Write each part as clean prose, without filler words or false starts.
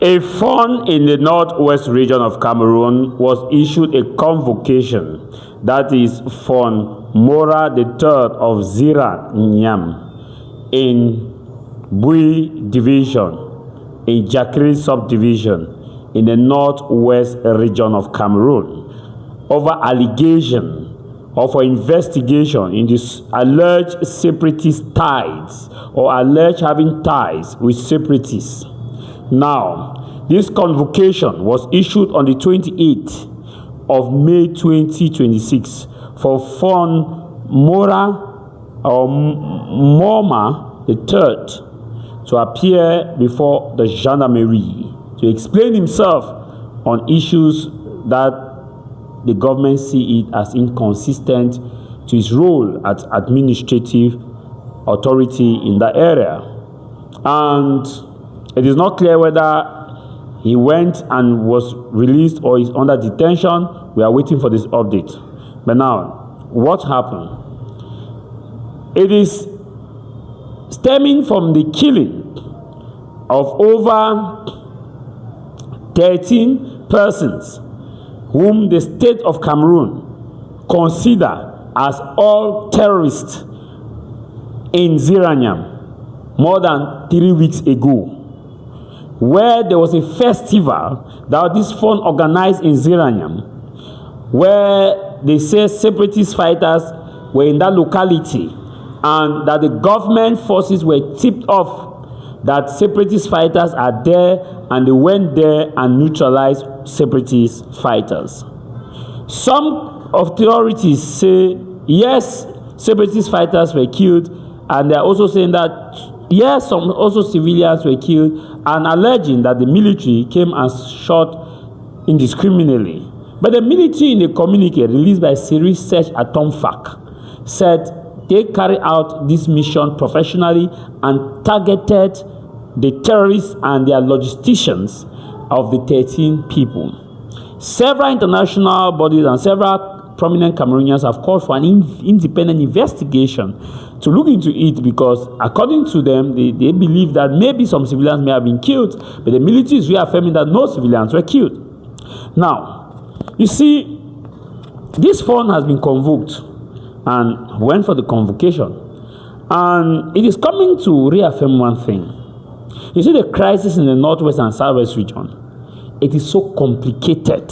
A fund in the northwest region of Cameroon was issued a convocation, that is Fund Mora III of Ziranyam in Bui Division, in Jakri Subdivision, in the northwest region of Cameroon, over allegation or for investigation in this alleged separatist ties or alleged having ties with separatists. Now, this convocation was issued on the 28th of May 2026 for Fund Mora or Moma III to appear before the gendarmerie to explain himself on issues that the government see it as inconsistent to his role as administrative authority in that area. And it is not clear whether he went and was released or is under detention. We are waiting for this update. But now, what happened? It is stemming from the killing of over 13 persons whom the state of Cameroon consider as all terrorists in Ziranyam more than 3 weeks ago, where there was a festival that this fund organized in Ziranyam, where they say separatist fighters were in that locality and that the government forces were tipped off that separatist fighters are there, and they went there and neutralized separatist fighters. Some authorities say yes, separatist fighters were killed, and they are also saying that yes, some also civilians were killed, and alleging that the military came and shot indiscriminately. But the military, in a communique released by Series Search at Tomfak, said they carried out this mission professionally and targeted the terrorists and their logisticians of the 13 people. Several international bodies and several prominent Cameroonians have called for an independent investigation to look into it, because according to them, they believe that maybe some civilians may have been killed, but the military is reaffirming that no civilians were killed. Now, you see, this fund has been convoked and went for the convocation, and it is coming to reaffirm one thing. You see, the crisis in the northwest and southwest region, it is so complicated,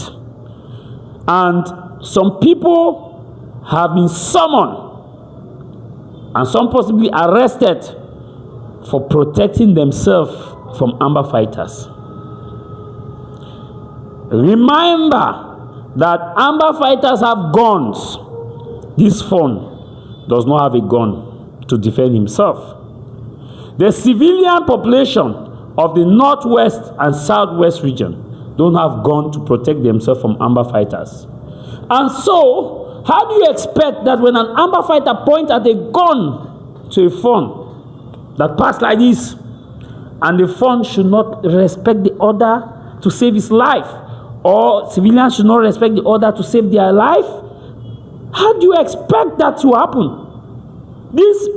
and some people have been summoned and some possibly arrested for protecting themselves from amber fighters. Remember that amber fighters have guns. This fund does not have a gun to defend himself. The civilian population of the northwest and southwest region don't have guns to protect themselves from amber fighters. And so, how do you expect that when an amber fighter points at a gun to a fund that passed like this, and the fund should not respect the order to save his life, or civilians should not respect the order to save their life? How do you expect that to happen? These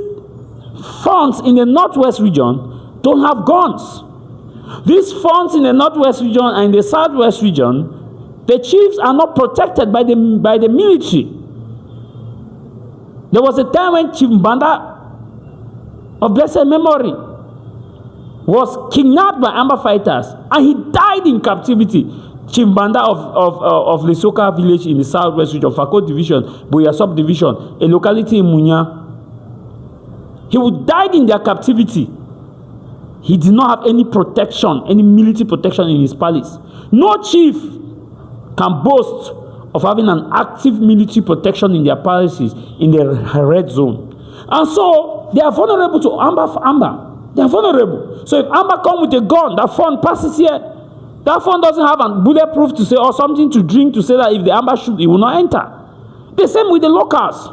funds in the northwest region don't have guns. These funds in the northwest region and in the southwest region, the chiefs are not protected by the military. There was a time when Chief Mbanda of blessed memory was kidnapped by amber fighters, and he died in captivity. Chief Mbanda of Lesoka village in the southwest region, Fako division, Boya subdivision, a locality in Munya. He died in their captivity. He did not have any protection, any military protection in his palace. No chief can boast of having an active military protection in their palaces in the red zone. And so they are vulnerable to amber. They are vulnerable. So if amber comes with a gun, that fund passes here. That fund doesn't have a bulletproof to say, or something to drink to say that if the amber shoot, it will not enter. The same with the locals.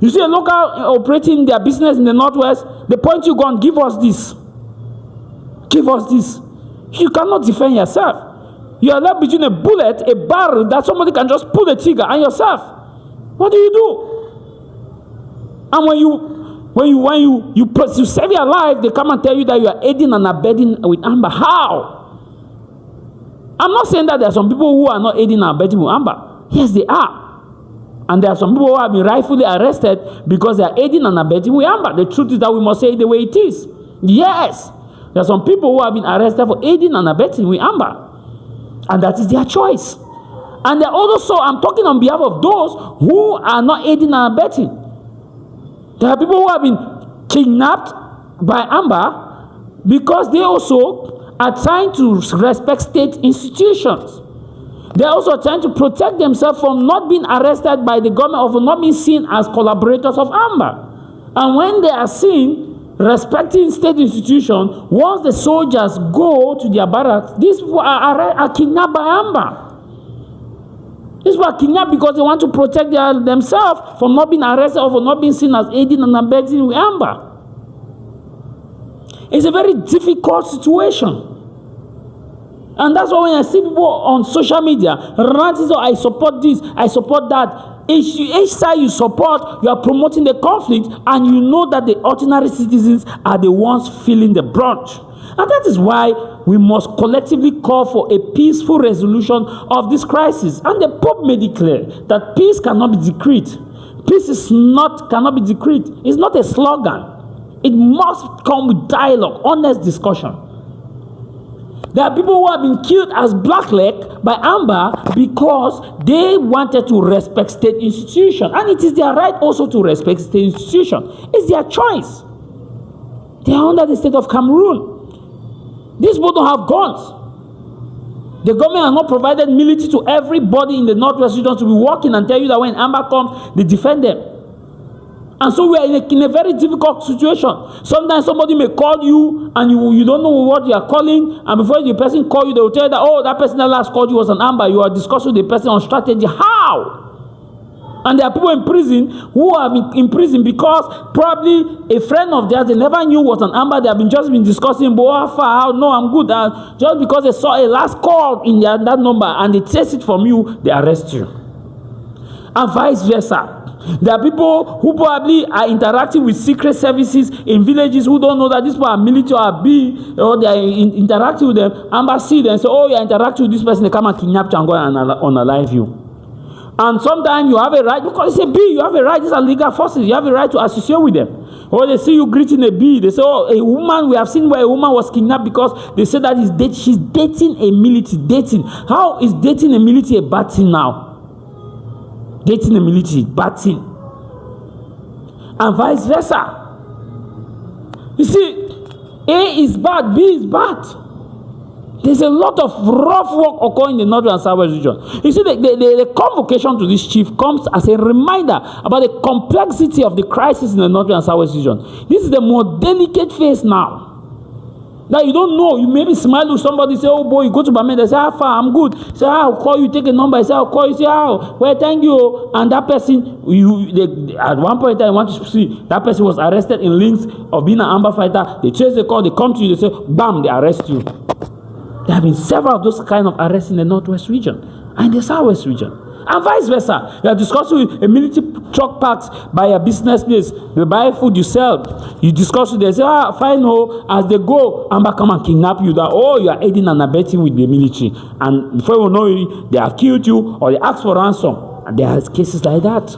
You see a local operating their business in the northwest, they point you gun, give us this. Give us this. You cannot defend yourself. You are left between a bullet, a barrel that somebody can just pull the trigger, and yourself. What do you do? And when you save your life, they come and tell you that you are aiding and abetting with amber. How? I'm not saying that there are some people who are not aiding and abetting with Amber. Yes, they are. And there are some people who have been rightfully arrested because they are aiding and abetting with Amber. The truth is that we must say it the way it is. Yes, there are some people who have been arrested for aiding and abetting with Amber. And that is their choice. And there are also, I'm talking on behalf of those who are not aiding and abetting. There are people who have been kidnapped by Amber because they also are trying to respect state institutions. They are also trying to protect themselves from not being arrested by the government or from not being seen as collaborators of Amber. And when they are seen respecting state institutions, once the soldiers go to their barracks, these people are kidnapped by Amber. These people are kidnapped because they want to protect themselves from not being arrested or from not being seen as aiding and abetting with Amber. It's a very difficult situation. And that's why when I see people on social media ranting, so I support this, I support that. Each side you support, you are promoting the conflict, and you know that the ordinary citizens are the ones feeling the brunt. And that is why we must collectively call for a peaceful resolution of this crisis. And the Pope made it clear that peace cannot be decreed. Peace cannot be decreed. It's not a slogan. It must come with dialogue, honest discussion. There are people who have been killed as blackleg by Amber because they wanted to respect state institutions. And it is their right also to respect state institutions. It's their choice. They are under the state of Cameroon. These people don't have guns. The government has not provided military to everybody in the Northwest region to be working and tell you that when Amber comes, they defend them. And so we are in a very difficult situation. Sometimes somebody may call you and you don't know what you are calling, and before the person call you, they will tell you that, oh, that person that last called you was an Amber. You are discussing with the person on strategy. How? And there are people in prison who have been in prison because probably a friend of theirs they never knew was an Amber. They have just been discussing, but how far? How? No, I'm good. Just because they saw a last call in that number and they trace it from you, they arrest you. And vice versa. There are people who probably are interacting with secret services in villages who don't know that these people are military or B, or they are interacting with them. Amber see them and say, oh, you are interacting with this person, they come and kidnap you and go and unalive you. And sometimes you have a right, because it's a bee, you have a right, these are legal forces, you have a right to associate with them. Or they see you greeting a bee, they say, oh, a woman, we have seen where a woman was kidnapped because they said that she's dating a military, dating. How is dating a military a bad thing now? Dating a military, bad thing. And vice versa. You see, A is bad, B is bad. There's a lot of rough work occurring in the Northern and Southwest region. You see, the convocation to this chief comes as a reminder about the complexity of the crisis in the Northern and Southwest region. This is the more delicate phase now. That you don't know. You maybe smile with somebody, say, oh boy, you go to Bamenda, they say, how far? I'm good. Say, I'll call you, take a number. I say, I'll call you, say, how? Well, thank you. And that person, at one point in time, want to see, that person was arrested in links of being an Amber fighter. They chase the call, they come to you, they say, bam, they arrest you. There have been several of those kind of arrests in the Northwest region and the Southwest region. And vice versa. You are discussing with a military truck parked by a business place. They buy food, you sell. You discuss with them, say, fine, oh, as they go, Amber come and kidnap you. That, oh, you are aiding and abetting with the military. And before you know it, they have killed you or they ask for ransom. And there are cases like that.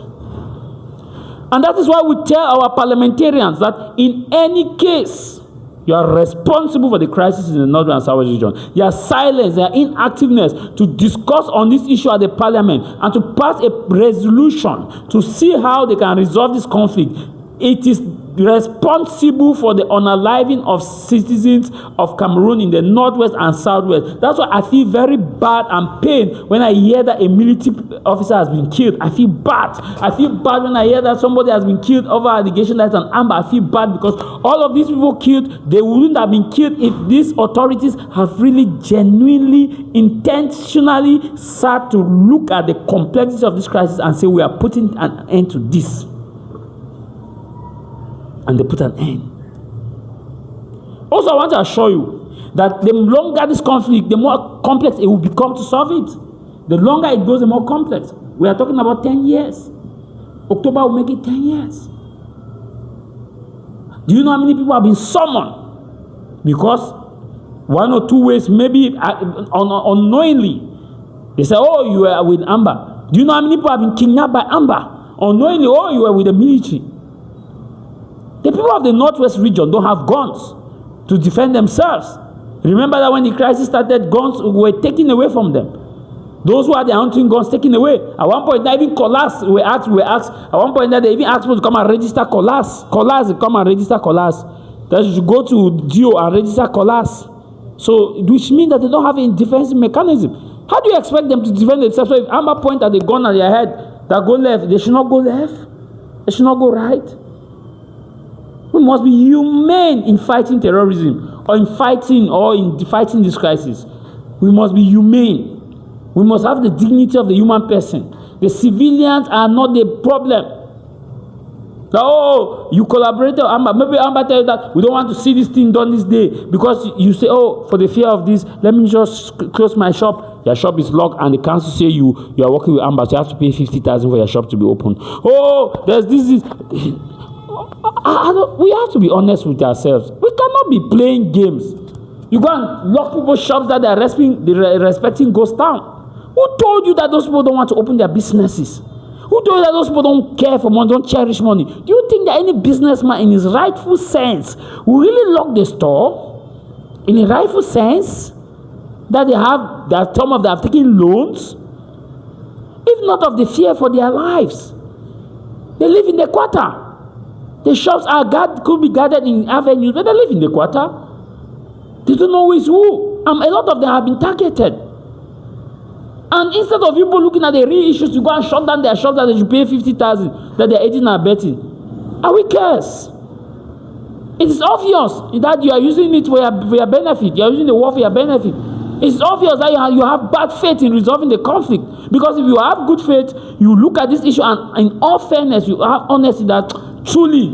And that is why we tell our parliamentarians that in any case, you are responsible for the crisis in the Northern and Southwest region. Your silence, your inactiveness to discuss on this issue at the parliament and to pass a resolution to see how they can resolve this conflict. It is responsible for the unaliving of citizens of Cameroon in the Northwest and Southwest. That's why I feel very bad and pain when I hear that a military officer has been killed. I feel bad. I feel bad when I hear that somebody has been killed over allegation that it's an Amber. I feel bad because all of these people killed, they wouldn't have been killed if these authorities have really genuinely, intentionally sat to look at the complexity of this crisis and say we are putting an end to this. And they put an end. Also, I want to assure you that the longer this conflict, the more complex it will become to solve it. The longer it goes, the more complex. We are talking about 10 years. October will make it 10 years. Do you know how many people have been summoned because one or two ways, maybe unknowingly. They say, oh, you were with Amber. Do you know how many people have been kidnapped by Amber? Unknowingly, oh, you were with the military. The people of the Northwest region don't have guns to defend themselves. Remember that when the crisis started, guns were taken away from them. Those who had their hunting guns taken away. At one point, they even Colas were asked. At one point, they even asked people to come and register Colas. Colas, come and register Colas. That you should go to DO and register Colas. So, which means that they don't have a defensive mechanism. How do you expect them to defend themselves? So if Amber point at the gun at their head, that go left, they should not go left. They should not go right. We must be humane in fighting terrorism, or in fighting this crisis. We must be humane. We must have the dignity of the human person. The civilians are not the problem. Oh, you collaborated with Amber. Maybe Amber tell you that we don't want to see this thing done this day because you say, oh, for the fear of this, let me just close my shop. Your shop is locked, and the council say you are working with Amber, so you have to pay 50,000 for your shop to be open. Oh, there's this. We have to be honest with ourselves. We cannot be playing games. You go and lock people's shops that they're respecting ghost town. Who told you that those people don't want to open their businesses? Who told you that those people don't care for money, don't cherish money? Do you think that any businessman in his rightful sense will really lock the store? In a rightful sense? That some of them have taken loans? If not of the fear for their lives. They live in the quarter. The shops could be gathered in avenues, but they live in the quarter. They don't know who is who. A lot of them have been targeted. And instead of people looking at the real issues, to go and shut down their shops that they should pay 50,000 that they're aiding and abetting. Are we cares? It is obvious that you are using it for your benefit. You are using the war for your benefit. It's obvious that you have bad faith in resolving the conflict. Because if you have good faith, you look at this issue and in all fairness, you have honesty that truly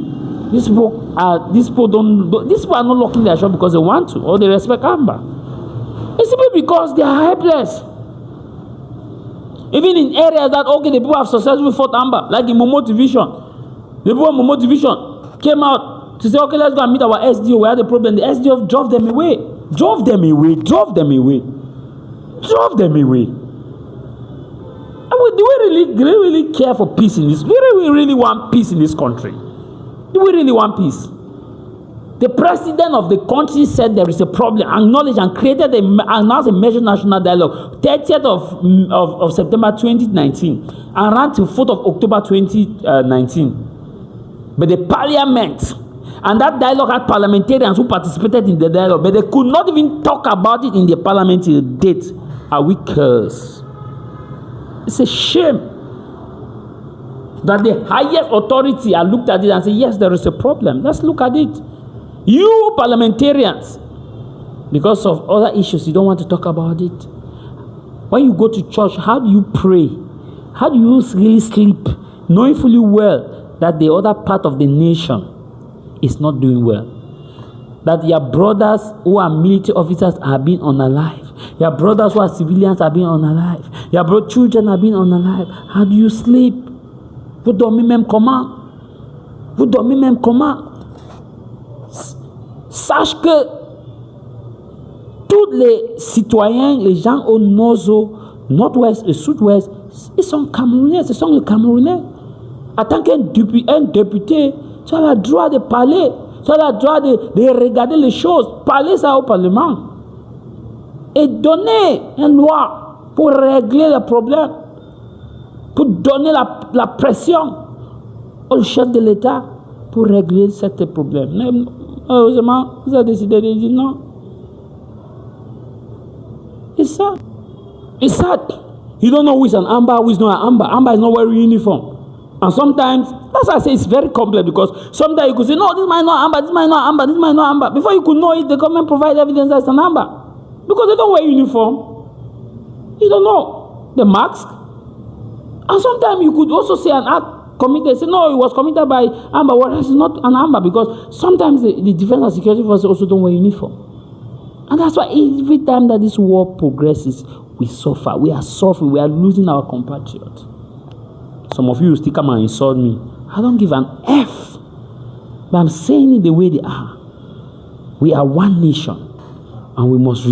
these people are not locking their shop because they want to or they respect Amber. It's simply because they are helpless. Even in areas that, okay, the people have successfully fought Amber, like in Momo Division. The people of Momo Division came out to say, okay, let's go and meet our SDO. We had a problem. The SDO drove them away. Drove them away. And do we really care for peace in this? Do we really want peace in this country? Do we really want peace? The president of the country said there is a problem, acknowledged and announced a major national dialogue, 30th of September 2019, and ran till 4th of October 2019. But the parliament, and that dialogue had parliamentarians who participated in the dialogue, but they could not even talk about it in the parliament till date. Are we cursed? It's a shame that the highest authority had looked at it and said, yes, there is a problem. Let's look at it. You parliamentarians, because of other issues, you don't want to talk about it. When you go to church, how do you pray? How do you really sleep, knowing fully well that the other part of the nation is not doing well? That your brothers who are military officers are being unalive. Your brothers who are civilians are being unalive. Your children are being unalive. How do you sleep? Vous dormez même comment? Vous dormez même comment? Sache que tous les citoyens, les gens au nord-ouest et sud-ouest, ils sont Camerounais, ce sont les Camerounais. En tant qu'un député, tu as le droit de parler, tu as le droit de regarder les choses, parler ça au Parlement et donner une loi pour régler le problème, pour donner la pression au chef de l'État pour régler ce problème. Heureusement, vous avez décidé de dire non. It's sad. It's sad. You don't know who is an Amber, who is not an Amber. Amber is not wearing uniform. And sometimes, that's why I say it's very complex, because sometimes you could say, no, this might not Amber, this might not Amber, this might not Amber. Before you could know it, the government provide evidence that it's an Amber. Because they don't wear uniform. You don't know the mask. And sometimes you could also say an act committed, say no, it was committed by Amber, whereas it's not an Amber, because sometimes the defense and security forces also don't wear uniform. And that's why every time that this war progresses, we suffer. We are suffering. We are losing our compatriots. Some of you still come and insult me. I don't give an F. But I'm saying it the way they are. We are one nation. and we must